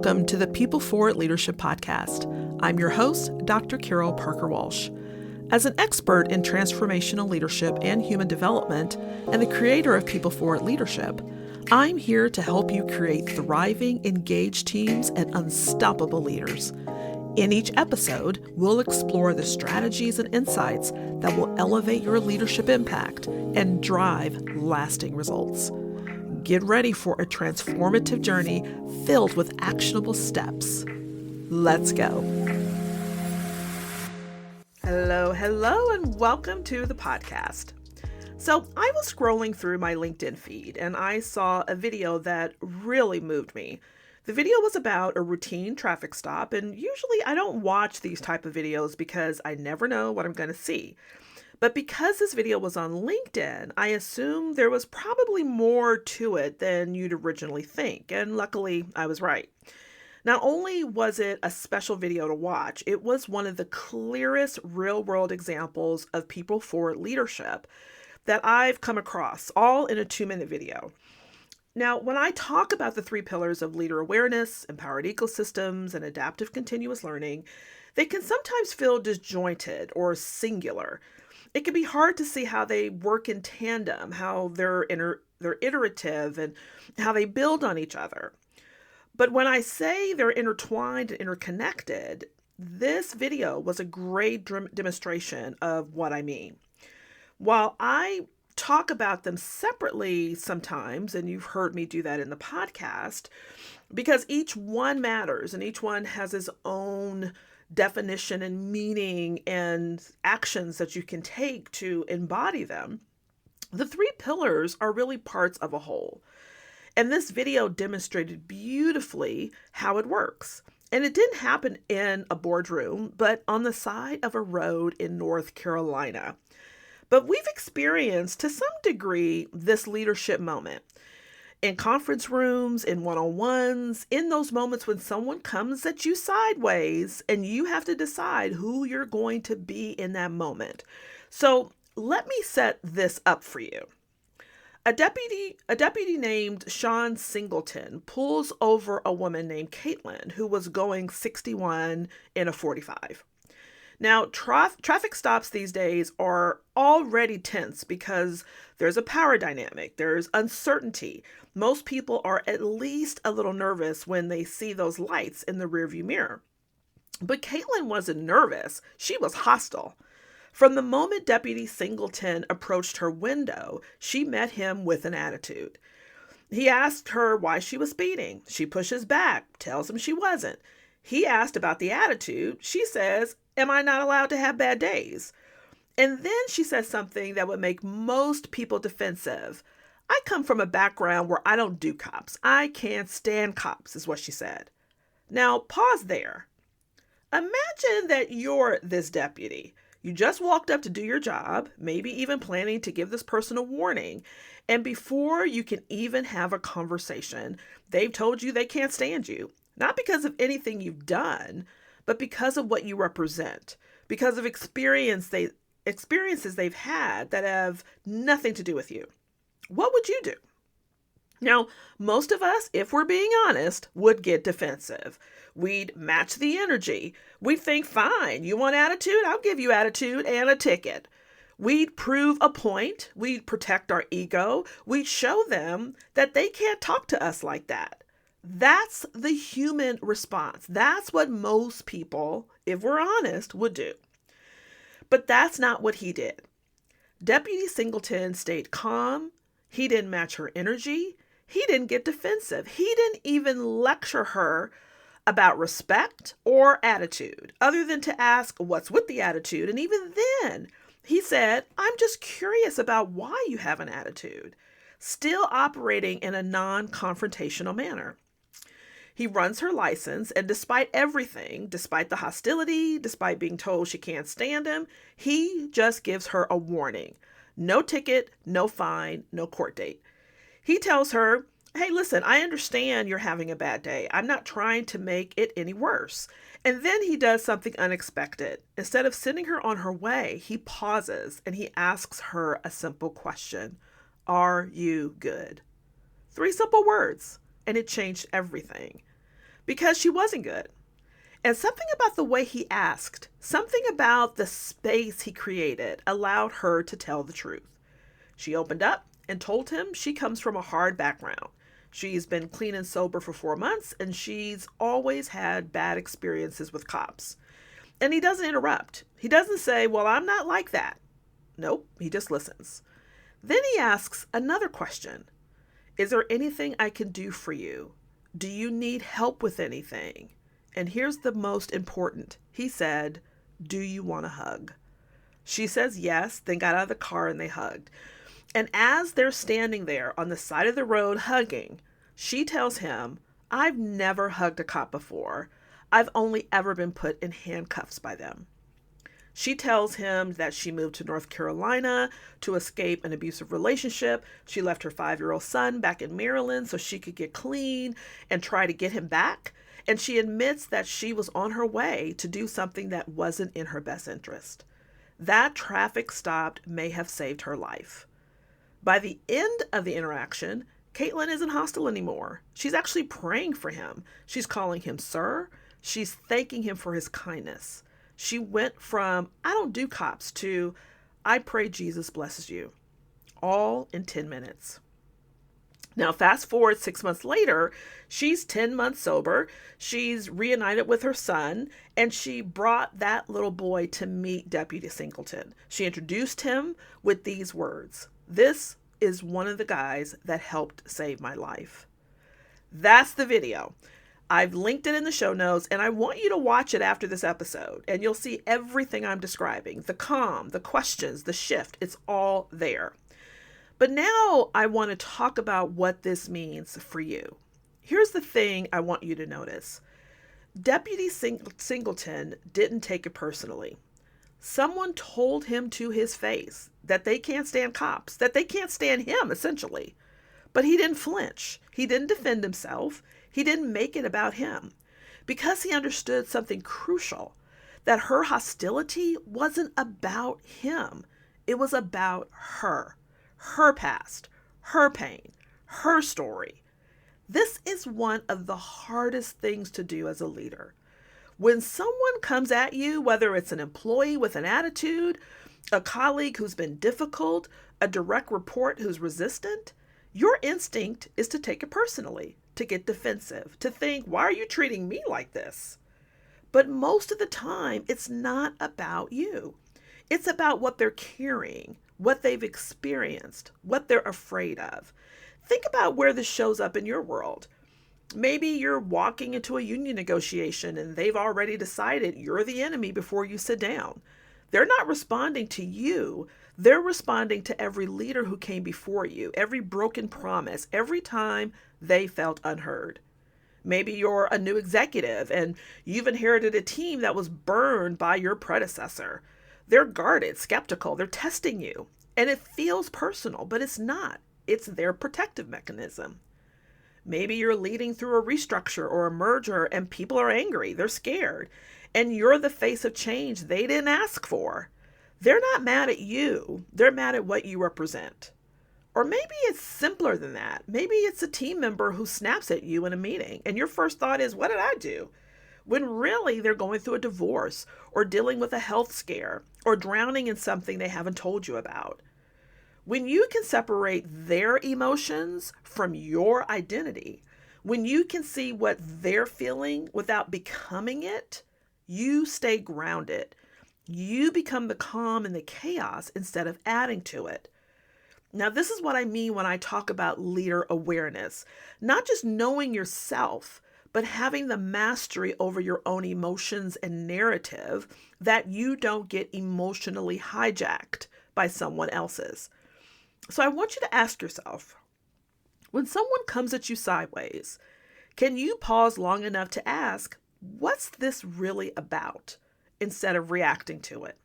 welcome to the People Forward Leadership Podcast. I'm your host, Dr. Carol Parker Walsh. As an expert in transformational leadership and human development, and the creator of People Forward Leadership, I'm here to help you create thriving, engaged teams and unstoppable leaders. In each episode, we'll explore the strategies and insights that will elevate your leadership impact and drive lasting results. Get ready for a transformative journey filled with actionable steps. Let's go. Hello, and welcome to the podcast. So I was scrolling through my LinkedIn feed and I saw a video that really moved me. The video was about a routine traffic stop, and usually I don't watch these type of videos because I never know what I'm going to see. But because this video was on LinkedIn, I assumed there was probably more to it than you'd originally think, and luckily I was right. Not only was it a special video to watch, it was one of the clearest real-world examples of people forward leadership that I've come across, all in a 2-minute video. Now, when I talk about the 3 pillars of leader awareness, empowered ecosystems, and adaptive continuous learning, they can sometimes feel disjointed or singular. It can be hard to see how they work in tandem, how they're iterative, and how they build on each other. But when I say they're intertwined and interconnected, this video was a great demonstration of what I mean. While I talk about them separately sometimes, and you've heard me do that in the podcast, because each one matters and each one has its own definition and meaning and actions that you can take to embody them, the 3 pillars are really parts of a whole. And this video demonstrated beautifully how it works. And it didn't happen in a boardroom, but on the side of a road in North Carolina. But we've experienced, to some degree, this leadership moment. In conference rooms, in one-on-ones, in those moments when someone comes at you sideways and you have to decide who you're going to be in that moment. So let me set this up for you. A deputy named Shawn Singleton pulls over a woman named Katelyn who was going 61 in a 45. Now, traffic stops these days are already tense because there's a power dynamic, there's uncertainty. Most people are at least a little nervous when they see those lights in the rearview mirror. But Katelyn wasn't nervous, she was hostile. From the moment Deputy Singleton approached her window, she met him with an attitude. He asked her why she was speeding. She pushes back, tells him she wasn't. He asked about the attitude. She says, "Am I not allowed to have bad days?" And then she says something that would make most people defensive. "I come from a background where I don't do cops. I can't stand cops," is what she said. Now, pause there. Imagine that you're this deputy. You just walked up to do your job, maybe even planning to give this person a warning. And before you can even have a conversation, they've told you they can't stand you. Not because of anything you've done, but because of what you represent, because of experiences they've had that have nothing to do with you. What would you do? Now, most of us, if we're being honest, would get defensive. We'd match the energy. We'd think, fine, you want attitude? I'll give you attitude and a ticket. We'd prove a point. We'd protect our ego. We'd show them that they can't talk to us like that. That's the human response. That's what most people, if we're honest, would do. But that's not what he did. Deputy Singleton stayed calm. He didn't match her energy. He didn't get defensive. He didn't even lecture her about respect or attitude, other than to ask what's with the attitude. And even then, he said, "I'm just curious about why you have an attitude," still operating in a non-confrontational manner. He runs her license, and despite everything, despite the hostility, despite being told she can't stand him, he just gives her a warning. No ticket, no fine, no court date. He tells her, "Hey, listen, I understand you're having a bad day. I'm not trying to make it any worse." And then he does something unexpected. Instead of sending her on her way, he pauses and he asks her a simple question. "Are you good?" 3 simple words, and it changed everything. because she wasn't good. And something about the way he asked, something about the space he created allowed her to tell the truth. She opened up and told him she comes from a hard background. She's been clean and sober for 4 months, and she's always had bad experiences with cops. And he doesn't interrupt. He doesn't say, well, I'm not like that. Nope, he just listens. Then he asks another question. Is there anything I can do for you? Do you need help with anything? And here's the most important. He said, do you want a hug? She says yes, then got out of the car and they hugged. And as they're standing there on the side of the road hugging, she tells him, I've never hugged a cop before. I've only ever been put in handcuffs by them. She tells him that she moved to North Carolina to escape an abusive relationship. She left her 5-year-old son back in Maryland so she could get clean and try to get him back. And she admits that she was on her way to do something that wasn't in her best interest. That traffic stop may have saved her life. By the end of the interaction, Katelyn isn't hostile anymore. She's actually praying for him. She's calling him sir. She's thanking him for his kindness. She went from, I don't do cops, to, I pray Jesus blesses you. All in 10 minutes. Now, fast forward 6 months later, she's 10 months sober. She's reunited with her son, and she brought that little boy to meet Deputy Singleton. She introduced him with these words. This is one of the guys that helped save my life. That's the video. I've linked it in the show notes, and I want you to watch it after this episode, and you'll see everything I'm describing. The calm, the questions, the shift, it's all there. But now I want to talk about what this means for you. Here's the thing I want you to notice. Deputy Singleton didn't take it personally. Someone told him to his face that they can't stand cops, that they can't stand him, essentially. But he didn't flinch. He didn't defend himself. He didn't make it about him. Because he understood something crucial, that her hostility wasn't about him. It was about her past, her pain, her story. This is one of the hardest things to do as a leader. When someone comes at you, whether it's an employee with an attitude, a colleague who's been difficult, a direct report who's resistant, your instinct is to take it personally, to get defensive, to think, why are you treating me like this? But most of the time, it's not about you. It's about what they're carrying, what they've experienced, what they're afraid of. Think about where this shows up in your world. Maybe you're walking into a union negotiation and they've already decided you're the enemy before you sit down. They're not responding to you. They're responding to every leader who came before you, every broken promise, every time they felt unheard. Maybe you're a new executive and you've inherited a team that was burned by your predecessor. They're guarded, skeptical, they're testing you. And it feels personal, but it's not. It's their protective mechanism. Maybe you're leading through a restructure or a merger and people are angry, they're scared, and you're the face of change they didn't ask for. They're not mad at you, they're mad at what you represent. Or maybe it's simpler than that. Maybe it's a team member who snaps at you in a meeting and your first thought is, what did I do? When really they're going through a divorce or dealing with a health scare or drowning in something they haven't told you about. When you can separate their emotions from your identity, when you can see what they're feeling without becoming it, you stay grounded. You become the calm in the chaos instead of adding to it. Now, this is what I mean when I talk about leader awareness, not just knowing yourself, but having the mastery over your own emotions and narrative that you don't get emotionally hijacked by someone else's. So I want you to ask yourself, when someone comes at you sideways, can you pause long enough to ask, what's this really about, instead of reacting to it?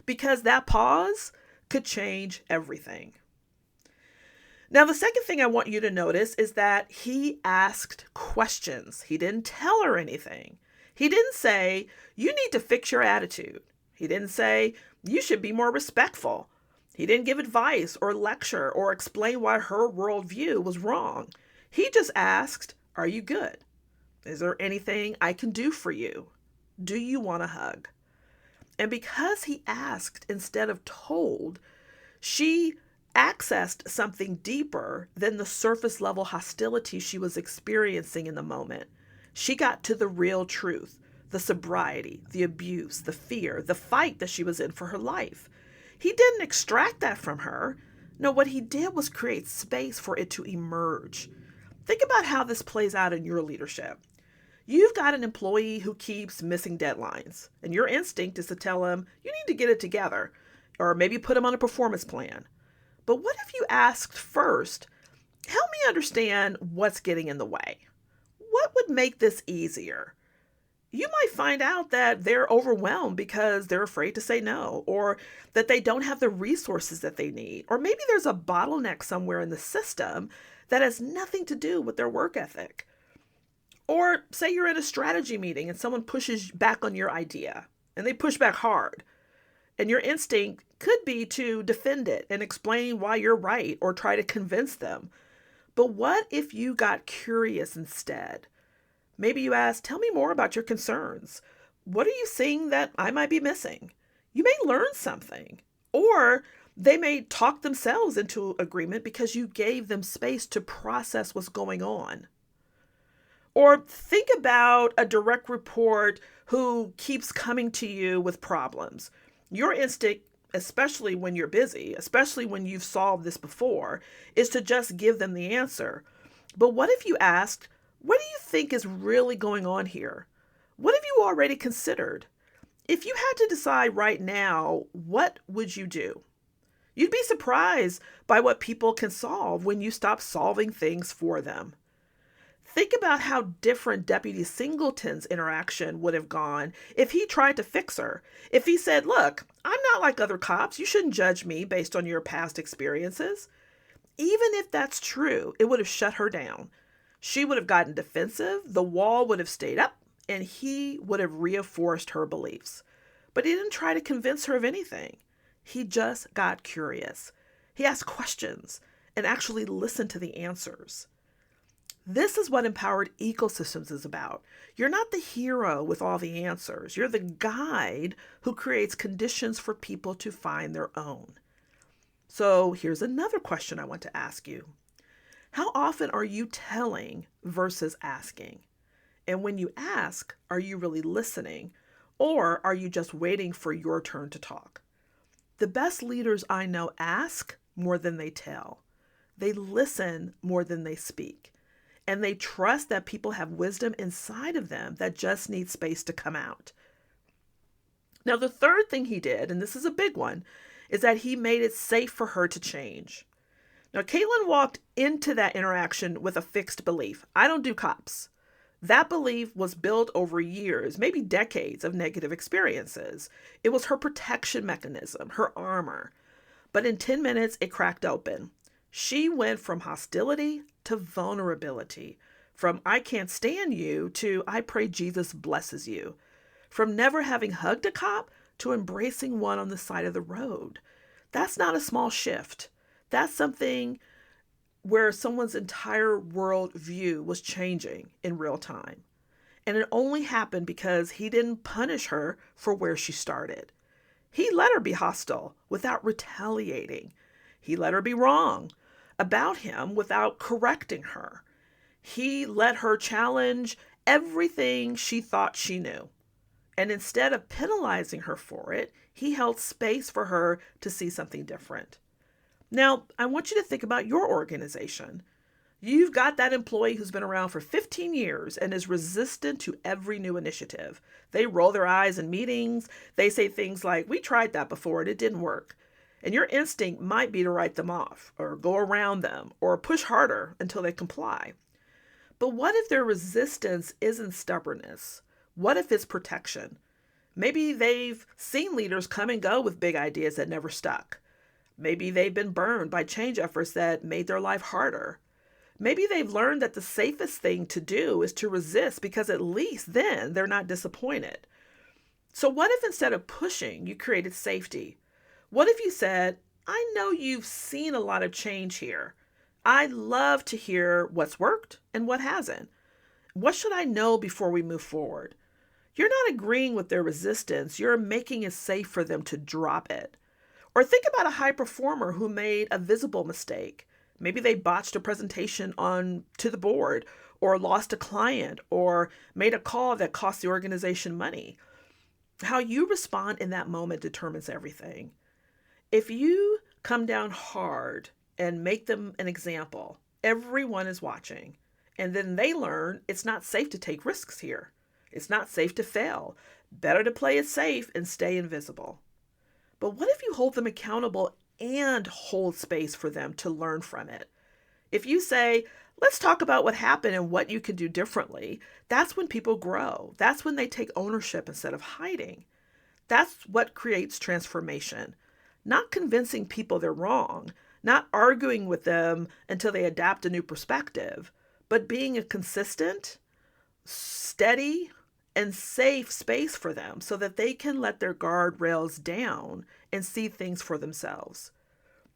Because that pause could change everything. Now, the second thing I want you to notice is that he asked questions. He didn't tell her anything. He didn't say, you need to fix your attitude. He didn't say, you should be more respectful. He didn't give advice or lecture or explain why her worldview was wrong. He just asked, are you good? Is there anything I can do for you? Do you want a hug? And because he asked instead of told, she accessed something deeper than the surface level hostility she was experiencing in the moment. She got to the real truth, the sobriety, the abuse, the fear, the fight that she was in for her life. He didn't extract that from her. No, what he did was create space for it to emerge. Think about how this plays out in your leadership. You've got an employee who keeps missing deadlines, and your instinct is to tell him, you need to get it together, or maybe put him on a performance plan. But what if you asked first, help me understand what's getting in the way? What would make this easier? You might find out that they're overwhelmed because they're afraid to say no, or that they don't have the resources that they need, or maybe there's a bottleneck somewhere in the system that has nothing to do with their work ethic. Or say you're in a strategy meeting and someone pushes back on your idea, and they push back hard. And your instinct could be to defend it and explain why you're right or try to convince them. But what if you got curious instead? Maybe you ask, tell me more about your concerns. What are you seeing that I might be missing? You may learn something. Or they may talk themselves into agreement because you gave them space to process what's going on. Or think about a direct report who keeps coming to you with problems. Your instinct, especially when you're busy, especially when you've solved this before, is to just give them the answer. But what if you asked, what do you think is really going on here? What have you already considered? If you had to decide right now, what would you do? You'd be surprised by what people can solve when you stop solving things for them. Think about how different Deputy Singleton's interaction would have gone if he tried to fix her. If he said, look, I'm not like other cops. You shouldn't judge me based on your past experiences. Even if that's true, it would have shut her down. She would have gotten defensive, the wall would have stayed up, and he would have reinforced her beliefs. But he didn't try to convince her of anything. He just got curious. He asked questions and actually listened to the answers. This is what empowered ecosystems is about. You're not the hero with all the answers. You're the guide who creates conditions for people to find their own. So here's another question I want to ask you. How often are you telling versus asking? And when you ask, are you really listening? Or are you just waiting for your turn to talk? The best leaders I know ask more than they tell. They listen more than they speak. And they trust that people have wisdom inside of them that just needs space to come out. Now, the third thing he did, and this is a big one, is that he made it safe for her to change. Now, Katelyn walked into that interaction with a fixed belief. I don't do cops. That belief was built over years, maybe decades of negative experiences. It was her protection mechanism, her armor. But in 10 minutes, it cracked open. She went from hostility to vulnerability, from I can't stand you to I pray Jesus blesses you, from never having hugged a cop to embracing one on the side of the road. That's not a small shift. That's something where someone's entire world view was changing in real time. And it only happened because he didn't punish her for where she started. He let her be hostile without retaliating. He let her be wrong about him without correcting her. He let her challenge everything she thought she knew. And instead of penalizing her for it, he held space for her to see something different. Now, I want you to think about your organization. You've got that employee who's been around for 15 years and is resistant to every new initiative. They roll their eyes in meetings. They say things like, we tried that before and it didn't work. And your instinct might be to write them off or go around them or push harder until they comply. But what if their resistance isn't stubbornness? What if it's protection? Maybe they've seen leaders come and go with big ideas that never stuck. Maybe they've been burned by change efforts that made their life harder. Maybe they've learned that the safest thing to do is to resist because at least then they're not disappointed. So what if instead of pushing, you created safety? What if you said, I know you've seen a lot of change here. I'd love to hear what's worked and what hasn't. What should I know before we move forward? You're not agreeing with their resistance. You're making it safe for them to drop it. Or think about a high performer who made a visible mistake. Maybe they botched a presentation on to the board, or lost a client, or made a call that cost the organization money. How you respond in that moment determines everything. If you come down hard and make them an example, everyone is watching. And then they learn it's not safe to take risks here. It's not safe to fail. Better to play it safe and stay invisible. But what if you hold them accountable and hold space for them to learn from it? If you say, let's talk about what happened and what you can do differently, that's when people grow. That's when they take ownership instead of hiding. That's what creates transformation. Not convincing people they're wrong, not arguing with them until they adapt a new perspective, but being a consistent, steady, and safe space for them so that they can let their guardrails down and see things for themselves.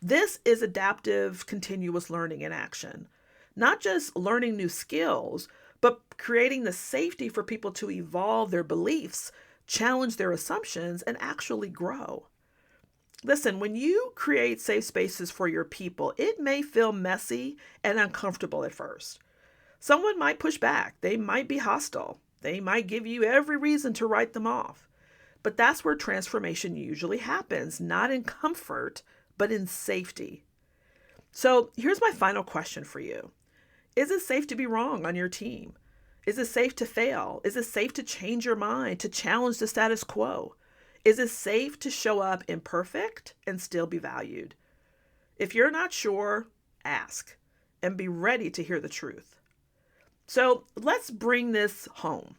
This is adaptive, continuous learning in action. Not just learning new skills, but creating the safety for people to evolve their beliefs, challenge their assumptions, and actually grow. Listen, when you create safe spaces for your people, it may feel messy and uncomfortable at first. Someone might push back. They might be hostile. They might give you every reason to write them off. But that's where transformation usually happens, not in comfort, but in safety. So here's my final question for you. Is it safe to be wrong on your team? Is it safe to fail? Is it safe to change your mind, to challenge the status quo? Is it safe to show up imperfect and still be valued? If you're not sure, ask and be ready to hear the truth. So let's bring this home.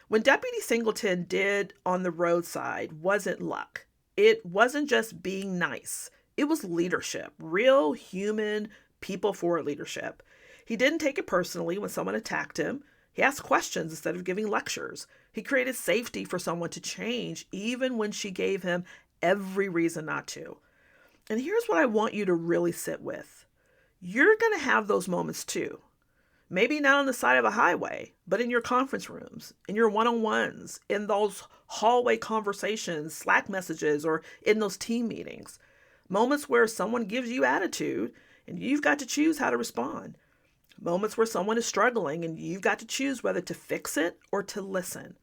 When Deputy Singleton did on the roadside wasn't luck. It wasn't just being nice. It was leadership, real human people-forward leadership. He didn't take it personally when someone attacked him. He asked questions instead of giving lectures. He created safety for someone to change even when she gave him every reason not to. And here's what I want you to really sit with. You're going to have those moments too. Maybe not on the side of a highway, but in your conference rooms, in your one-on-ones, in those hallway conversations, Slack messages, or in those team meetings. Moments where someone gives you attitude and you've got to choose how to respond. Moments where someone is struggling and you've got to choose whether to fix it or to listen.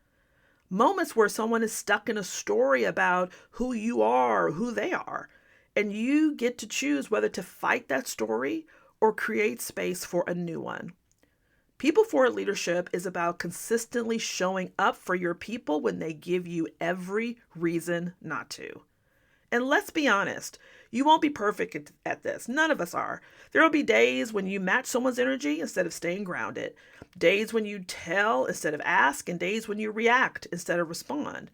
Moments where someone is stuck in a story about who you are or who they are, and you get to choose whether to fight that story or create space for a new one. People-forward leadership is about consistently showing up for your people when they give you every reason not to. And let's be honest, you won't be perfect at this. None of us are. There will be days when you match someone's energy instead of staying grounded, days when you tell instead of ask, and days when you react instead of respond.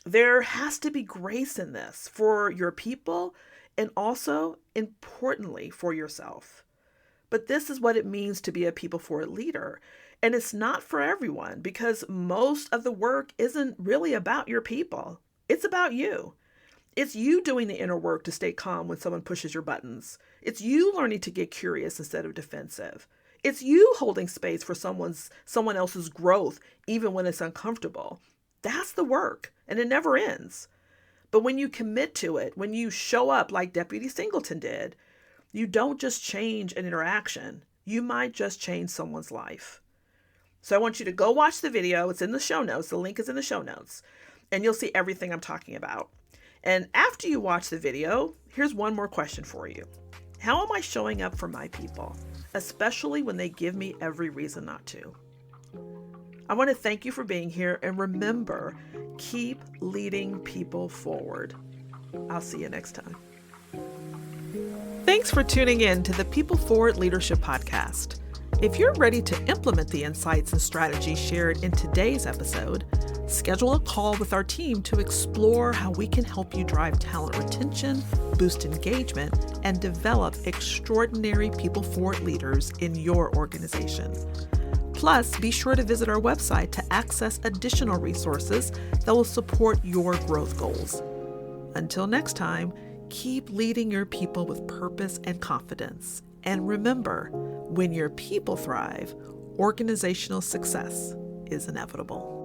There has to be grace in this for your people and also, importantly, for yourself. But this is what it means to be a people-forward leader. And it's not for everyone because most of the work isn't really about your people. It's about you. It's you doing the inner work to stay calm when someone pushes your buttons. It's you learning to get curious instead of defensive. It's you holding space for someone else's growth, even when it's uncomfortable. That's the work, and it never ends. But when you commit to it, when you show up like Deputy Singleton did, you don't just change an interaction. You might just change someone's life. So I want you to go watch the video. It's in the show notes. The link is in the show notes. And you'll see everything I'm talking about. And after you watch the video, here's one more question for you. How am I showing up for my people, especially when they give me every reason not to? I want to thank you for being here. And remember, keep leading people forward. I'll see you next time. Thanks for tuning in to the People-Forward Leadership Podcast. If you're ready to implement the insights and strategies shared in today's episode, schedule a call with our team to explore how we can help you drive talent retention, boost engagement, and develop extraordinary people-forward leaders in your organization. Plus, be sure to visit our website to access additional resources that will support your growth goals. Until next time, keep leading your people with purpose and confidence. And remember, when your people thrive, organizational success is inevitable.